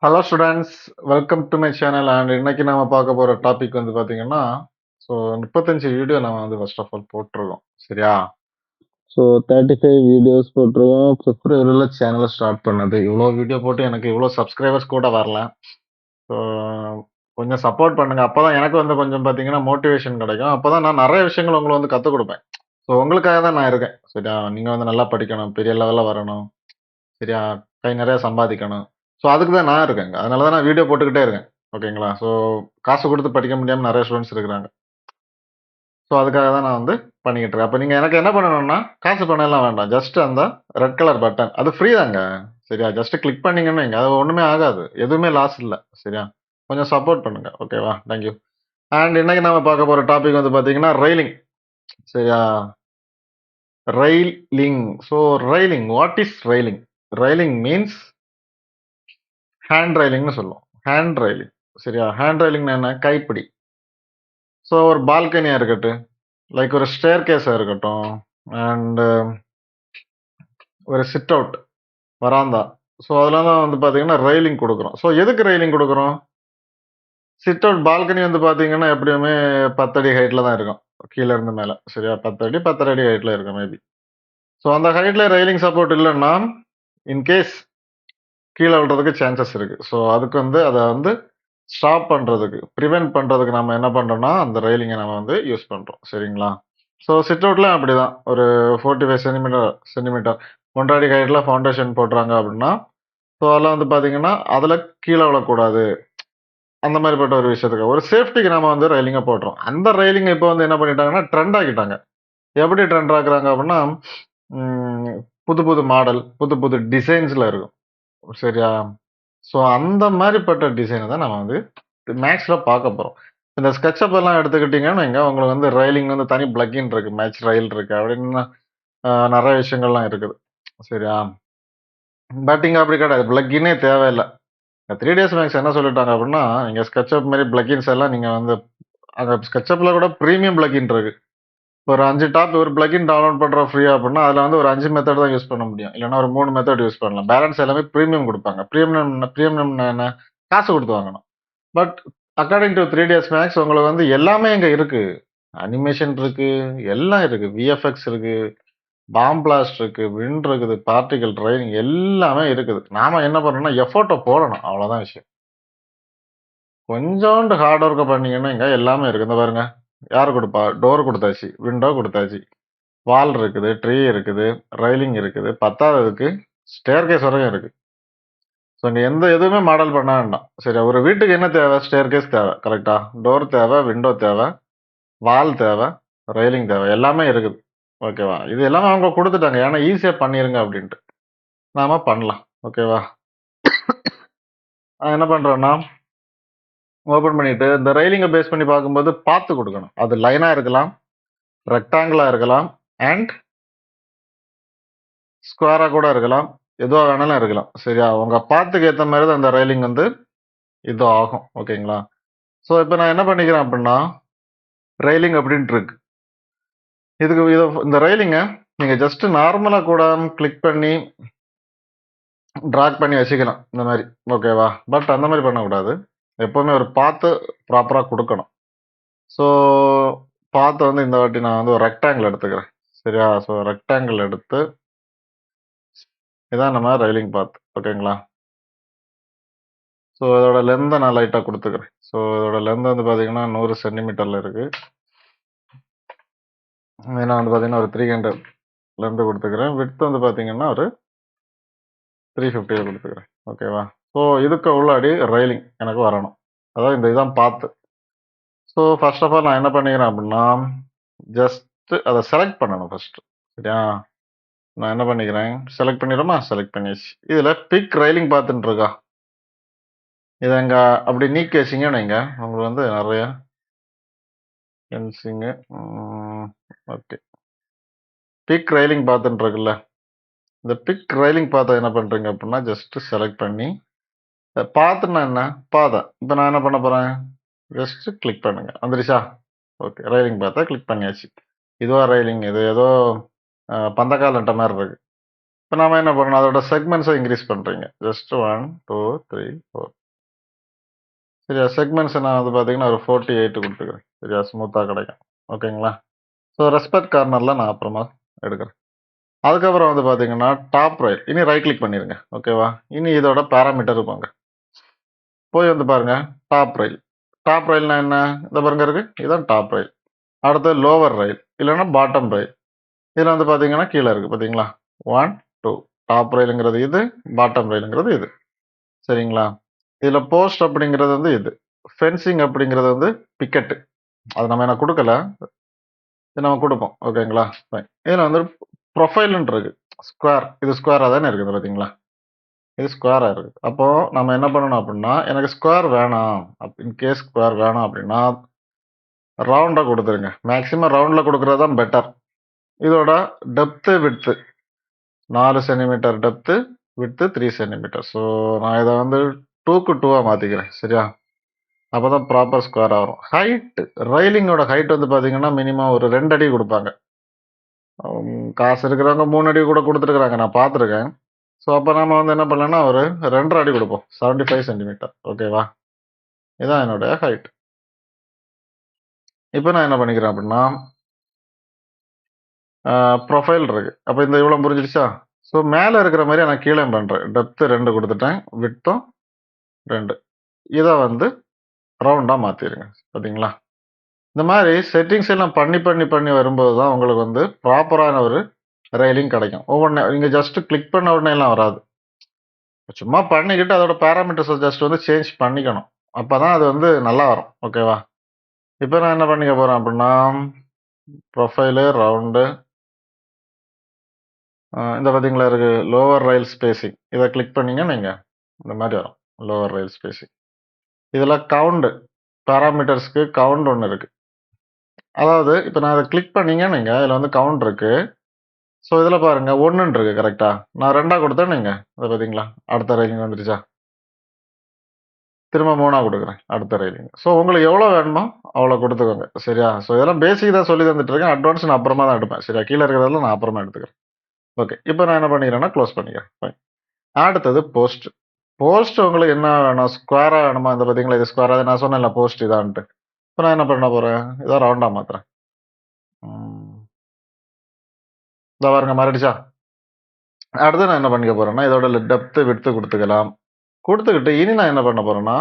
Hello students, welcome to my channel. And இன்னைக்கு நம்ம பார்க்க போகிற டாபிக் வந்து பார்த்தீங்கன்னா, ஸோ 35 வீடியோ நம்ம வந்து ஃபர்ஸ்ட் ஆஃப் ஆல் போட்டிருக்கோம். சரியா? ஸோ 35 வீடியோஸ் போட்டிருக்கோம். பிப்ரவரியில் சேனலை ஸ்டார்ட் பண்ணது. இவ்வளோ வீடியோ போட்டு எனக்கு இவ்வளோ சப்ஸ்கிரைபர்ஸ் கூட வரல. ஸோ கொஞ்சம் சப்போர்ட் பண்ணுங்க. அப்போ தான் எனக்கு வந்து கொஞ்சம் பார்த்தீங்கன்னா மோட்டிவேஷன் கிடைக்கும். அப்போ தான் நான் நிறைய விஷயங்கள் உங்களுக்கு வந்து கற்றுக் கொடுப்பேன். ஸோ உங்களுக்காக தான் நான் இருக்கேன். சரியா? நீங்கள் வந்து நல்லா படிக்கணும், பெரிய லெவலில் வரணும். சரியா? கை நிறைய சம்பாதிக்கணும். ஸோ அதுக்கு தான் நான் இருக்கேங்க. அதனால தான் நான் வீடியோ போட்டுக்கிட்டே இருக்கேன். ஓகேங்களா? ஸோ காசு குடுத்து படிக்க முடியாம நெறைய ஸ்டூடண்ட்ஸ் இருக்கிறாங்க. ஸோ அதுக்காக தான் நான் வந்து பண்ணிக்கிட்டு இருக்கேன். அப்ப நீங்க எனக்கு என்ன பண்ணணும்னா, காசு பணம்லாம் வேண்டாம். ஜஸ்ட் அந்த ரெட் கலர் பட்டன். அது ஃப்ரீ தாங்க. சரியா? ஜஸ்ட் கிளிக் பண்ணீங்கன்னு வைங்க. அது ஒண்ணுமே ஆகாது. எதுவுமே லாஸ் இல்ல. சரியா? கொஞ்சம் சப்போர்ட் பண்ணுங்க. ஓகேவா? Thank you. அண்ட் இன்னைக்கு நாம பார்க்க போற டாபிக் வந்து பார்த்தீங்கன்னா, ரெய்லிங். சரியா? Railing. So railing. What is railing? Railing means hand ரெய்லிங்ன்னு சொல்லுவோம். Hand railing. சரியா? ஹேண்ட் ரெய்லிங்ன்னா என்ன? கைப்பிடி. ஸோ ஒரு பால்கனியா இருக்கட்டும், லைக் ஒரு ஸ்டேர்கேஸா இருக்கட்டும், அண்ட் ஒரு சிட் அவுட், வராந்தா. ஸோ அதெல்லாம் வந்து பார்த்தீங்கன்னா, ரெய்லிங் குடுக்குறோம். ஸோ எதுக்கு ரெய்லிங் குடுக்குறோம்? சிட் அவுட் பால்கனி வந்து பார்த்தீங்கன்னா, எப்படியுமே 10 அடி ஹைட்ல தான் இருக்கும். கீழ இருந்து மேல. சரியா? 10 அடி, 10 1/2 அடி ஹைட்ல இருக்கும் மேபி. ஸோ அந்த ஹைட்ல ரெய்லிங் சப்போர்ட் இல்லன்னா, இன் கேஸ் கீழ விழுறதுக்கு சான்சஸ் இருக்கு. ஸோ அதுக்கு வந்து அத வந்து ஸ்டாப் பண்றதுக்கு, பிரிவென்ட் பண்றதுக்கு நம்ம என்ன பண்றோம்னா, அந்த ரெய்லிங்க நம்ம வந்து யூஸ் பண்றோம். சரிங்களா? ஸோ சிட் அவுட்லயும் அப்படிதான். ஒரு 45 சென்டிமீட்டர் 1 அடி ஹைட்ல ஃபவுண்டேஷன் போடுறாங்க அப்படின்னா, ஸோ அதெல்லாம் வந்து பார்த்தீங்கன்னா, அதுல கீழ விழக்கூடாது. அந்த மாரிப்பட்ட ஒரு விஷயத்துக்கு. ஒரு சேஃப்டிக்கு நாம வந்து ரெயிலிங்க போடுறோம். அந்த ரெயிலிங்க இப்ப வந்து என்ன பண்ணிட்டாங்கன்னா, ட்ரெண்ட் ஆக்கிட்டாங்க. எப்படி ட்ரெண்ட் ஆக்குறாங்க அப்படின்னா, ம் புது புது மாடல், புது புது டிசைன்ஸ்ல இருக்கும். சரியா? ஸோ அந்த மாரிப்பட்ட டிசைன தான் நம்ம வந்து மேக்ஸ்ல பார்க்க போறோம். இந்த SketchUp எல்லாம் எடுத்துக்கிட்டீங்கன்னு வைங்க, உங்களுக்கு வந்து ரெயிலிங் வந்து தனி பிளக்கின் இருக்கு. மேட்ச் ரெயில் இருக்கு. அப்படின்னு நெறைய விஷயங்கள்லாம் இருக்குது. சரியா? பட் இங்க அப்படி கிடையாது. பிளக்கினே தேவையில்ல. 3ds Max என்ன சொல்லிட்டாங்க அப்படின்னா, நீங்க SketchUp மாரி பிளக்கின்ஸ் எல்லாம் நீங்க வந்து அங்க SketchUpல கூட பிரீமியம் பிளக்கின் இருக்கு. ஒரு 5 டாப் ஒரு பிளக்கின் டவுன்லோட் பண்றோம் ஃப்ரீயா அப்படின்னா, அதுல வந்து ஒரு 5 மெத்தட் தான் யூஸ் பண்ண முடியும். இல்லன்னா ஒரு 3 மெத்தட் யூஸ் பண்ணலாம். பேலன்ஸ் எல்லாமே பிரீமியம் குடுப்பாங்க. பிரீமியம்னா என்ன? காசு குடுத்து வாங்கணும். But according two 3ds Max உங்களுக்கு வந்து எல்லாமே இங்க இருக்கு. அனிமேஷன் இருக்கு, எல்லாம் இருக்கு. VFX இருக்கு, பாம் பிளாஸ்ட் இருக்கு, விண்ட் இருக்குது, பார்ட்டிகிள் ட்ரைனிங் எல்லாமே இருக்குது. நாம என்ன பண்ணணும்னா, எஃபோர்ட்ட போடணும். அவ்வளோதான் விஷயம். கொஞ்சோண்டு ஹார்ட் ஒர்க்க பண்ணீங்கன்னா, இங்க எல்லாமே இருக்கு. இந்த பாருங்க. யாரு குடுப்பா? டோர் குடுத்தாச்சு, விண்டோ குடுத்தாச்சு, வால் இருக்குது, ட்ரீ இருக்குது, ரெயிலிங் இருக்குது. பத்தாததுக்கு ஸ்டேர்கேஸ் வரையும் இருக்கு. ஸோ நீ எதுவுமே மாடல் பண்ண வேண்டாம். சரியா? ஒரு வீட்டுக்கு என்ன தேவை? ஸ்டேர்கேஸ் தேவை. கரெக்ட்டா? டோர் தேவை, விண்டோ தேவை, வால் தேவை, ரெயிலிங் தேவை. எல்லாமே இருக்குது. ஓகேவா? இது எல்லாமே அவங்க குடுத்துட்டாங்க. ஏன்னா ஈஸியா பண்ணிருங்க அப்டின்ட்டு. நாம பண்ணலாம். ஓகேவா? என்ன பண்றோம்னா, ஓப்பன் பண்ணிட்டு இந்த ரெயிலிங்க பேஸ் பண்ணி பார்க்கும்போது பாத்து குடுக்கணும். அது லைனா இருக்கலாம், ரெக்டாங்கிளா இருக்கலாம், அண்ட் ஸ்கொயரா கூட இருக்கலாம். எதுவா வேணாலும் இருக்கலாம். சரியா? உங்க பாத்துக்கு ஏத்த மாரி தான் அந்த ரெயிலிங் வந்து இது ஆகும். ஓகேங்களா? ஸோ இப்ப நான் என்ன பண்ணிக்கிறேன் அப்டின்னா, ரெயிலிங் அப்டின்ட்டு இருக்கு. இந்த ரெயிலிங்க நீங்க ஜஸ்ட் நார்மலா கூட கிளிக் பண்ணி டிராக் பண்ணி வச்சுக்கலாம். இந்த மாரி. ஓகேவா? பட் அந்த மாரி பண்ணக்கூடாது. எப்பவுமே ஒரு பாத்து ப்ராப்பரா குடுக்கணும். ஸோ பாத்த வந்து இந்த வாட்டி நான் வந்து ஒரு ரெக்டாங்கிள் எடுத்துக்கிறேன். சரியா? ஸோ ரெக்டாங்கிள் எடுத்து இதான் நம்ம ரெயிலிங் பாத். ஓகேங்களா? ஸோ இதோட லென்த்த நான் லைட்டா குடுத்துக்கிறேன். ஸோ இதோட லென்த் வந்து பார்த்தீங்கன்னா, 100 சென்டிமீட்டர்ல இருக்கு. ஏன்னா வந்து பார்த்தீங்கன்னா, ஒரு 300 லென்த் குடுத்துக்கிறேன். விட்த் வந்து பார்த்தீங்கன்னா, ஒரு 350 குடுத்துக்கிறேன். ஓகேவா? ஸோ இதுக்கு உள்ளாடி ரெயிலிங் எனக்கு வரணும். அதாவது இந்த இதான் பாத்து. ஸோ ஃபர்ஸ்ட் ஆஃப் ஆல் நான் என்ன பண்ணிக்கிறேன் அப்படின்னா, ஜஸ்ட் அத செலக்ட் பண்ணணும் ஃபர்ஸ்ட்டு. சரியா? நான் என்ன பண்ணிக்கிறேன், செலக்ட் பண்ணிடுறோமா? செலக்ட் பண்ணியாச்சு. இதுல பிக் ரெயிலிங் பாத்துன்னு இருக்கா? இத இங்க அப்படி நீக்கி வச்சீங்கன்னு வைங்க, உங்களுக்கு வந்து நெறைய ஃபென்சிங்கு ஓகே. பிக் ரெயிலிங் பாத்துன்னு இருக்குல்ல, இந்த பிக் ரெயிலிங் பாத்த என்ன பண்றீங்க அப்படின்னா, ஜஸ்ட் செலக்ட் பண்ணி பாத்துன்னா என்ன? பாத. இப்ப நான் என்ன பண்ண போறேன், ஜஸ்ட் கிளிக் பண்ணுங்க. வந்துருச்சா? ஓகே. ரெயிலிங் பாத்த கிளிக் பண்ணியாச்சு. இதுவா ரெயிலிங்? இது ஏதோ பந்தக்கால் நட்ட மாரி இருக்கு. இப்போ நாம என்ன பண்ணணும், அதோட செக்மெண்ட்ஸை இன்க்ரீஸ் பண்ணுறீங்க. ஜஸ்ட் 1 2 3 4. சரியா, செக்மெண்ட்ஸை நான் வந்து பார்த்தீங்கன்னா ஒரு 48 கொடுத்துக்கிறேன். சரியா, ஸ்மூத்தாக கிடைக்கும். ஓகேங்களா. ஸோ ரெஸ்பெக்ட் கார்னரில் நான் அப்புறமா எடுக்கிறேன். அதுக்கப்புறம் வந்து பார்த்தீங்கன்னா டாப் ரைட், இனி ரைட் கிளிக் பண்ணிடுங்க. ஓகேவா. இனி இதோட பேராமீட்டர் போங்க. போய் வந்து பாருங்க டாப் ரயில். டாப் ரயில்னா என்ன, இந்த பாருங்க இருக்கு, இதுதான் டாப் ரயில். அடுத்து லோவர் ரயில் இல்லைன்னா பாட்டம் ரயில். இதில் வந்து பார்த்தீங்கன்னா கீழே இருக்குது பார்த்தீங்களா, 1 2. டாப் ரயிலுங்கிறது இது, பாட்டம் ரயிலுங்கிறது இது. சரிங்களா. இதில் போஸ்ட் அப்படிங்கிறது வந்து இது, ஃபென்சிங் அப்படிங்கிறது வந்து பிக்கெட்டு. அது நம்ம என்ன கொடுக்கல, இது நம்ம கொடுப்போம். ஓகேங்களா. இதில் வந்து ப்ரொஃபைல்னு இருக்கு, ஸ்கொயர். இது ஸ்கொயராக தானே இருக்குது பார்த்தீங்களா, இது ஸ்கொயராக இருக்குது. அப்போ நம்ம என்ன பண்ணணும் அப்படின்னா, எனக்கு ஸ்கொயர் வேணாம், இன்கேஸ் ஸ்கொயர் வேணாம் அப்படின்னா ரவுண்டாக கொடுத்துருங்க. மேக்ஸிமம் ரவுண்டில் கொடுக்குறது தான் பெட்டர். இதோட depth width 4 centimetre depth, width 3 centimetre. So நான் இதை வந்து 2க்கு 2ஆக மாற்றிக்கிறேன். சரியா, அப்போ தான் ப்ராப்பர் ஸ்கொயராக வரும். ஹைட்டு, ரயிலிங்கோட ஹைட் வந்து பார்த்தீங்கன்னா மினிமம் ஒரு 2 அடி கொடுப்பாங்க. காசு இருக்கிறவங்க 3 அடி கூட கொடுத்துருக்குறாங்க, நான் பார்த்துருக்கேன். ஸோ அப்போ நம்ம வந்து என்ன பண்ணலாம்னா ஒரு 2.5 அடி கொடுப்போம், 75 சென்டிமீட்டர். ஓகேவா, இதுதான் என்னுடைய ஹைட். இப்போ நான் என்ன பண்ணிக்கிறேன் அப்படின்னா ப்ரொஃபைல் இருக்கு. அப்போ இந்த இவ்வளோ புரிஞ்சிடுச்சா. ஸோ மேலே இருக்கிற மாதிரி நான் கீழே பண்ணுறேன். டெப்த்து 2 கொடுத்துட்டேன், விட்த்தும் 2. இதை வந்து ரவுண்டாக மாற்றிடுங்க. பார்த்தீங்களா. இந்த மாதிரி செட்டிங்ஸ் எல்லாம் பண்ணி பண்ணி பண்ணி வரும்போது தான் உங்களுக்கு வந்து ப்ராப்பரான ஒரு ரெயிலிங் கிடைக்கும். ஒவ்வொன்று நீங்கள் ஜஸ்ட் கிளிக் பண்ண உடனே எல்லாம் வராது. சும்மா பண்ணிக்கிட்டு அதோட பேராமீட்டர்ஸை ஜஸ்ட் வந்து சேஞ்ச் பண்ணிக்கணும். அப்போ தான் அது வந்து நல்லா வரும். ஓகேவா. இப்போ நான் என்ன பண்ணிக்க போகிறேன் அப்படின்னா ப்ரொஃபைலு ரவுண்டு, இந்த பார்த்தீங்களா இருக்கு லோவர் ரயில் ஸ்பேசிங். இதை கிளிக் பண்ணீங்க நீங்கள் இந்த மாதிரி வரும், லோவர் ரயில் ஸ்பேசிங். இதில் கவுண்டு, பேராமீட்டர்ஸ்க்கு கவுண்ட் ஒன்று இருக்கு. அதாவது இப்போ நான் அதை கிளிக் பண்ணீங்க நீங்கள், இதில் வந்து கவுண்ட் இருக்கு. ஸோ இதில் பாருங்க 1 இருக்கு கரெக்டா. நான் 2 கொடுத்தேன், நீங்கள் அதை பார்த்தீங்களா, அடுத்த ரயிலிங் வந்துருச்சா. திரும்ப 3 கொடுக்குறேன், அடுத்த ரயிலிங். ஸோ உங்களுக்கு எவ்வளோ வேணுமோ அவ்வளோ கொடுத்துக்கோங்க. சரியா. ஸோ இதெல்லாம் பேசிக் தான் சொல்லி தந்துட்டு இருக்கேன், அட்வான்ஸ் நான் அப்புறமா தான் எடுப்பேன். சரியா, கீழே இருக்கிறதெல்லாம் நான் அப்புறமா எடுத்துக்கிறேன். ஓகே, இப்போ நான் என்ன பண்ணிக்கிறேன்னா க்ளோஸ் பண்ணிக்கிறேன். ஃபைன். அடுத்தது போஸ்ட். போஸ்ட் உங்களுக்கு என்ன வேணும், ஸ்கொயராக வேணுமா, இந்த பார்த்தீங்களா இது ஸ்கொயராக, நான் சொன்னேன்ல போஸ்ட் இதான்ட்டு. இப்போ நான் என்ன பண்ண போகிறேன், இதான் ரவுண்டாக மாற்றுறேன். இதை பாருங்க மாறிடுச்சா. அடுத்து நான் என்ன பண்ணிக்க போகிறேன்னா இதோட டெப்த்து விட்த்து கொடுத்துக்கலாம். கொடுத்துக்கிட்டு இனி நான் என்ன பண்ண போகிறேன்னா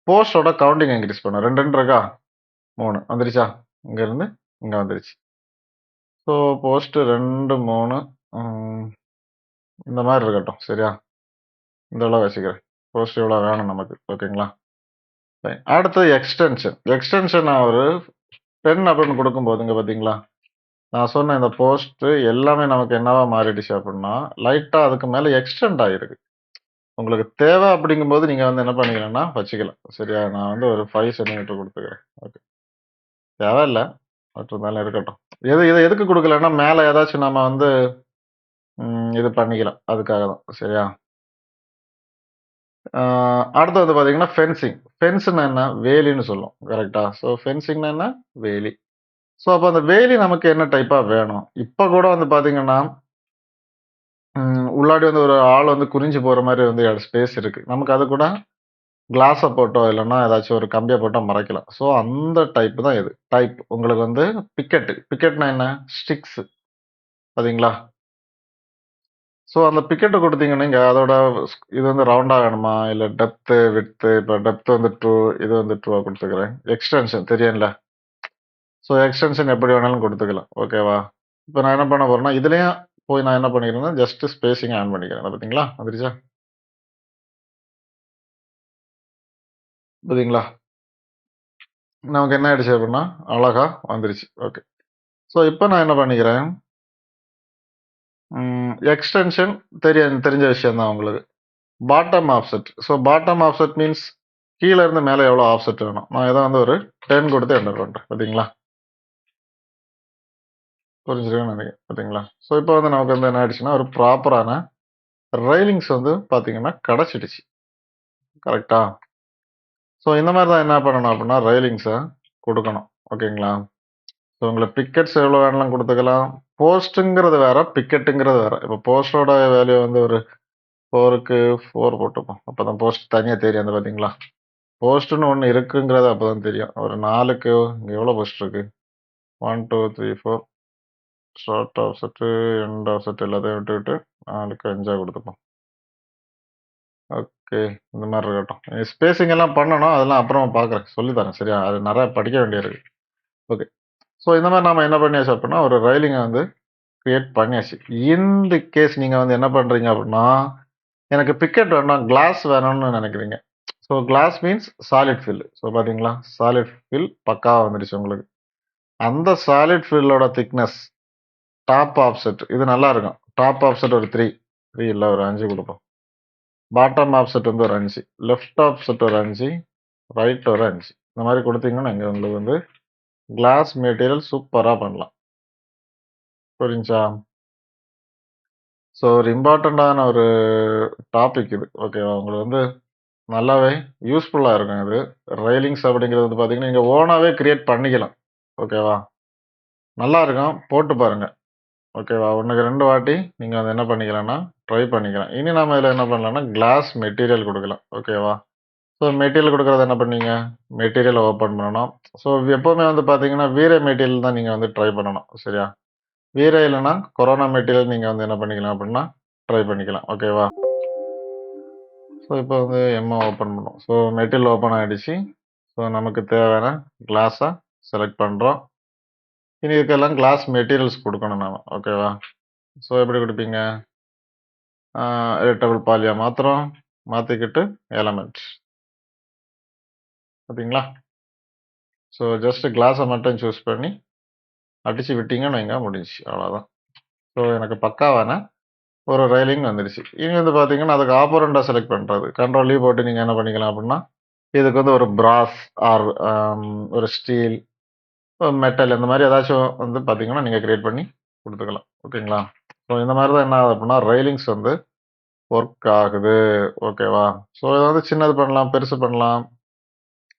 போஸ்டோட கவுண்டிங் இன்க்ரீஸ் பண்ணேன். 2 2 இருக்கா, 3 வந்துருச்சா, இங்கேருந்து இங்கே வந்துருச்சு. ஸோ போஸ்ட் 2 3 இந்த மாதிரி இருக்கட்டும். சரியா, இந்த அளவு வச்சுக்கிறேன். போஸ்ட் இவ்வளோ வேணும் நமக்கு. ஓகேங்களா. அடுத்தது எக்ஸ்டென்ஷன். எக்ஸ்டென்ஷன் நான் ஒரு 10 அப்படின்னு கொடுக்கும்போது இங்கே பார்த்தீங்களா, நான் சொன்ன இந்த போஸ்ட் எல்லாமே நமக்கு என்னவா மாறிடுச்சு அப்படின்னா லைட்டாக அதுக்கு மேலே எக்ஸ்டெண்ட் ஆகிருக்கு. உங்களுக்கு தேவை அப்படிங்கும்போது நீங்கள் வந்து என்ன பண்ணிக்கலாம்னா வச்சுக்கலாம். சரியா, நான் வந்து ஒரு 5 சென்டிமீட்டர் கொடுத்துக்கிறேன். ஓகே, தேவையில்லை பட் இருந்தாலும் இருக்கட்டும். இதை எதுக்கு கொடுக்கலன்னா மேலே ஏதாச்சும் நம்ம வந்து இது பண்ணிக்கலாம், அதுக்காக தான். சரியா. அடுத்து வந்து பார்த்தீங்கன்னா ஃபென்சிங். ஃபென்ஸ்னா என்ன, வேலின்னு சொல்லும் கரெக்டா. ஸோ ஃபென்சிங்னா என்ன, வேலி. ஸோ அப்போ அந்த வேலி நமக்கு என்ன டைப்பாக வேணும். இப்போ கூட வந்து பார்த்தீங்கன்னா உள்ளாடி வந்து ஒரு ஆள் வந்து குறிஞ்சு போகிற மாதிரி வந்து ஸ்பேஸ் இருக்குது. நமக்கு அது கூட கிளாஸை போட்டோ இல்லைன்னா ஏதாச்சும் ஒரு கம்பியை போட்டோ மறைக்கலாம். ஸோ அந்த டைப் தான் இது. டைப் உங்களுக்கு வந்து பிக்கெட்டு. பிக்கெட்னா என்ன, ஸ்டிக்ஸ் பார்த்தீங்களா. ஸோ அந்த பிக்கெட்டை கொடுத்தீங்கன்னா நீங்கள் அதோட இது வந்து ரவுண்டாக வேணுமா இல்லை டெப்த்து விட்த்து. இப்போ டெப்த் வந்து 2, இது வந்து 2 கொடுத்துக்கிறேன். எக்ஸ்டென்ஷன் தெரியும்ல. ஸோ எக்ஸ்டென்ஷன் எப்படி வேணாலும் கொடுத்துக்கலாம். ஓகேவா. இப்போ நான் என்ன பண்ண போகிறேன்னா இதுலேயும் போய் நான் என்ன பண்ணிக்கிறேன்னா ஜஸ்ட் ஸ்பேசிங் ஆன் பண்ணிக்கிறேன். அதை பார்த்தீங்களா வந்துருச்சா, பார்த்தீங்களா. நமக்கு என்ன ஆயிடுச்சு அப்படின்னா அழகா வந்துருச்சு. ஓகே. ஸோ இப்போ நான் என்ன பண்ணிக்கிறேன், எக்ஸ்டென்ஷன் தெரிஞ்ச விஷயம் தான் உங்களுக்கு. Bottom offset. So bottom offset means கீழே இருந்து மேலே எவ்வளோ ஆஃப்செட் வேணும். நான் இதை வந்து ஒரு 10 கொடுத்து என்டர் பண்ணுறேன். பார்த்தீங்களா, புரிஞ்சுருக்குன்னு நினைக்கிறேன். பார்த்தீங்களா. ஸோ இப்போ வந்து நமக்கு வந்து என்ன ஆயிடுச்சுன்னா ஒரு ப்ராப்பரான ரெயிலிங்ஸ் வந்து பார்த்தீங்கன்னா கிடச்சிடுச்சு. கரெக்டா. ஸோ இந்த மாதிரி தான் என்ன பண்ணணும் அப்படின்னா ரெயிலிங்ஸை கொடுக்கணும். ஓகேங்களா. ஸோ உங்களுக்கு பிக்கெட்ஸ் எவ்வளோ வேணாலும் கொடுத்துக்கலாம், போஸ்ட்ங்கிறது வேற, பிக்கெட்டுங்கிறது வேற. இப்போ போஸ்ட்டோட வேல்யூ வந்து ஒரு 4க்கு 4 போட்டுப்போம். அப்பதான் போஸ்ட் தனியா தெரியும் அந்த பார்த்தீங்களா? போஸ்ட்ன்னு ஒண்ணு இருக்குங்கிறது அப்பதான் தெரியும். ஒரு 4க்கு இங்க எவ்வளோ போஸ்ட் இருக்கு? 1, 2, 3, 4 ஸ்டார்ட் ஆஃப்செட்டு, எண்ட் ஆஃப்செட் எல்லாத்தையும் விட்டுட்டு 4க்கு 5ஆ குடுத்துப்போம். ஓகே. இந்த மாரி இருக்கட்டும். ஸ்பேசிங் எல்லாம் பண்ணணும். அதெல்லாம் அப்புறமா பார்க்குறேன். சொல்லி தரேன். சரியா? அது நெறைய படிக்க வேண்டியிருக்கு. ஓகே. ஸோ இந்த மாரி நாம என்ன பண்ணியாச்சு அப்டின்னா, ஒரு ரயிலிங்க வந்து கிரியேட் பண்ணியாச்சு. இந்த கேஸ் நீங்க வந்து என்ன பண்றீங்க அப்டின்னா, எனக்கு பிக்கெட் வேண்டாம், கிளாஸ் வேணும்னு நெனைக்கிறீங்க. So glass means solid fill. So பார்த்தீங்களா? சாலிட் ஃபில் பக்காவா வந்துருச்சு உங்களுக்கு. அந்த சாலிட் ஃபில்லோட திக்னஸ், டாப் ஆஃப்செட் இது நல்லா இருக்கும். டாப் ஆஃப்செட் ஒரு 3 இல்ல ஒரு 5 குடுப்போம். பாட்டம் ஆஃப்செட் வந்து ஒரு 5, லெஃப்ட் ஆஃப்செட் ஒரு 5, ரைட் ஒரு 5. இந்த மாரி குடுத்தீங்கன்னா, இங்க உங்களுக்கு வந்து கிளாஸ் மெட்டீரியல் சூப்பரா பண்ணலாம். புரிஞ்சா? ஸோ ஒரு இம்பார்ட்டன்ட்டான ஒரு டாபிக் இது. ஓகேவா? உங்களுக்கு வந்து நல்லாவே யூஸ்ஃபுல்லா இருக்கும் இது. ரெயிலிங்ஸ் அப்படிங்கிறது வந்து பார்த்தீங்கன்னா, நீங்க ஓனாவே கிரியேட் பண்ணிக்கலாம். ஓகேவா? நல்லா இருக்கும். போட்டு பாருங்க. ஓகேவா? 1க்கு 2 வாட்டி நீங்க வந்து என்ன பண்ணிக்கலாம்னா, ட்ரை பண்ணிக்கலாம். இனி நாம இதில என்ன பண்ணலாம்னா, கிளாஸ் மெட்டீரியல் குடுக்கலாம். ஓகேவா? ஸோ மெட்டீரியல் குடுக்குறது என்ன பண்ணீங்க? மெட்டீரியல் ஓப்பன் பண்ணணும். ஸோ எப்பவுமே வந்து பார்த்தீங்கன்னா, வீரை மெட்டீரியல் தான் நீங்க வந்து ட்ரை பண்ணணும். சரியா? வீரை இல்லன்னா, கொரோனா மெட்டீரியல் நீங்க வந்து என்ன பண்ணிக்கலாம் அப்டின்னா, ட்ரை பண்ணிக்கலாம். ஓகேவா? ஸோ இப்போ வந்து எம்மை ஓப்பன் பண்ணோம். ஸோ மெட்டீரியல் ஓப்பன் ஆயிடுச்சு. ஸோ நமக்கு தேவையான கிளாஸ செலக்ட் பண்றோம். இனி இதுக்கெல்லாம் கிளாஸ் மெட்டீரியல்ஸ் குடுக்கணும் நாம. ஓகேவா? ஸோ எப்படி குடுப்பீங்க? எடிட்டபிள் பாலியா மாத்துறோம். மாத்திக்கிட்டு எலமெண்ட். பார்த்தீங்களா? ஸோ ஜஸ்ட் கிளாஸ மட்டும் சூஸ் பண்ணி அடிச்சு விட்டீங்கன்னு வைங்க முடிஞ்சுச்சு. அவ்வளோதான். ஸோ எனக்கு பக்காவான ஒரு ரெயிலிங் வந்துருச்சு. இனி வந்து பார்த்தீங்கன்னா, அதுக்கு ஆப்போனன்ட்டா செலக்ட் பண்றது. கண்ட்ரோல் E போட்டு நீங்க என்ன பண்ணிக்கலாம் அப்டின்னா, இதுக்கு வந்து ஒரு பிராஸ் ஆர் ஒரு ஸ்டீல், மெட்டல் இந்த மாரி ஏதாச்சும் வந்து பார்த்தீங்கன்னா, நீங்க கிரியேட் பண்ணி குடுத்துக்கலாம். ஓகேங்களா? ஸோ இந்த மாரி தான் என்ன ஆகுது அப்டின்னா, ரெயிலிங்ஸ் வந்து ஒர்க் ஆகுது. ஓகேவா? ஸோ இத வந்து சின்னது பண்ணலாம், பெருசு பண்ணலாம்.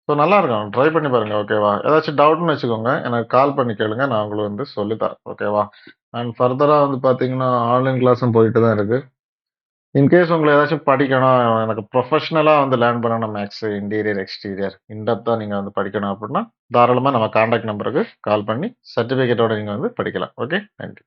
ஸோ நல்லாருக்கும். ட்ரை பண்ணி பாருங்க. ஓகேவா? ஏதாச்சும் டவுட்ன்னு வச்சுக்கோங்க. எனக்கு கால் பண்ணி கேளுங்க. நான் உங்களுக்கு வந்து சொல்லி தரேன். ஓகேவா? அண்ட் ஃபர்தரா வந்து பார்த்தீங்கன்னா, ஆன்லைன் கிளாஸும் போயிட்டு தான் இருக்கு. இன்கேஸ் உங்களுக்கு ஏதாச்சும் படிக்கணும், எனக்கு ப்ரொஃபஷனலா வந்து லேர்ன் பண்ணணும் மேக்ஸ், இன்டீரியர், எக்ஸ்டீரியர் இன்டெப்த்தா நீங்க வந்து படிக்கணும் அப்டின்னா, தாராளமா நம்ம கான்டாக்ட் நம்பருக்கு கால் பண்ணி சர்டிஃபிகேட்டோட நீங்க வந்து படிக்கலாம். ஓகே. நன்றி.